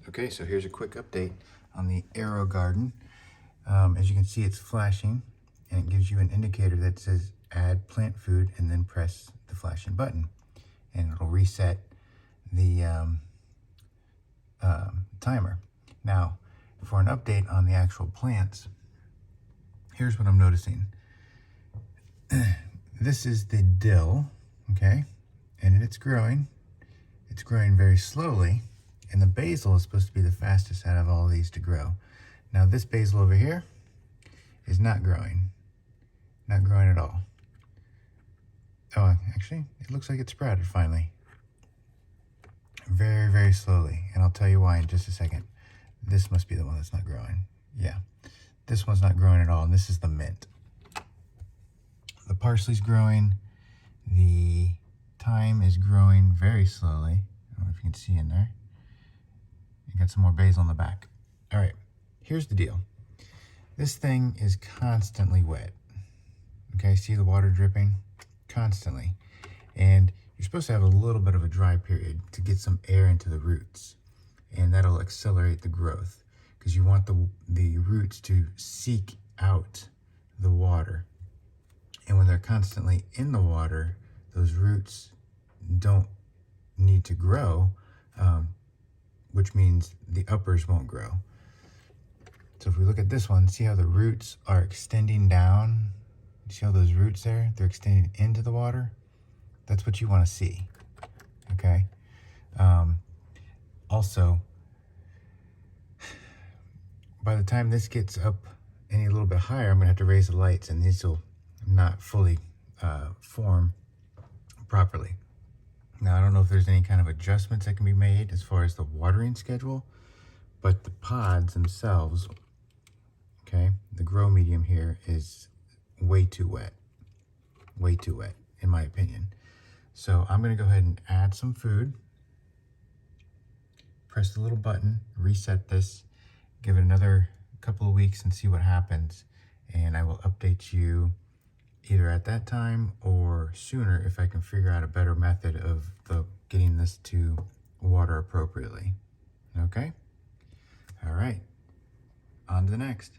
Okay, so here's a quick update on the AeroGarden. As you can see, it's flashing and it gives you an indicator that says add plant food, and then press the flashing button and it'll reset the timer. Now, for an update on the actual plants, here's what I'm noticing. This is the dill, okay, and it's growing. It's growing very slowly, and the basil is supposed to be the fastest out of all these to grow. Now this basil over here is not growing at all. Oh, actually, it looks like it sprouted finally. Very, very slowly, and I'll tell you why in just a second. This must be the one that's not growing. Yeah, this one's not growing at all, and this is the mint. The parsley's growing. The thyme is growing very slowly. I don't know if you can see in there. You got some more basil in the back. All right, here's the deal. This thing is constantly wet. Okay, see the water dripping? Constantly. And you're supposed to have a little bit of a dry period to get some air into the roots. And that'll accelerate the growth because you want the roots to seek out the water. And when they're constantly in the water, those roots don't need to grow, which means the uppers won't grow. So if we look at this one, see how the roots are extending down? See how those roots there? They're extending into the water. That's what you want to see, okay? Also, by the time this gets up any little bit higher, I'm gonna have to raise the lights, and these will not fully form properly. Now, I don't know if there's any kind of adjustments that can be made as far as the watering schedule, but the pods themselves, okay, the grow medium here is way too wet in my opinion. So I'm gonna go ahead and add some food, press the little button, reset this, give it another couple of weeks and see what happens, and I will update you either at that time or sooner if I can figure out a better method of getting this to water appropriately. Okay? All right, on to the next.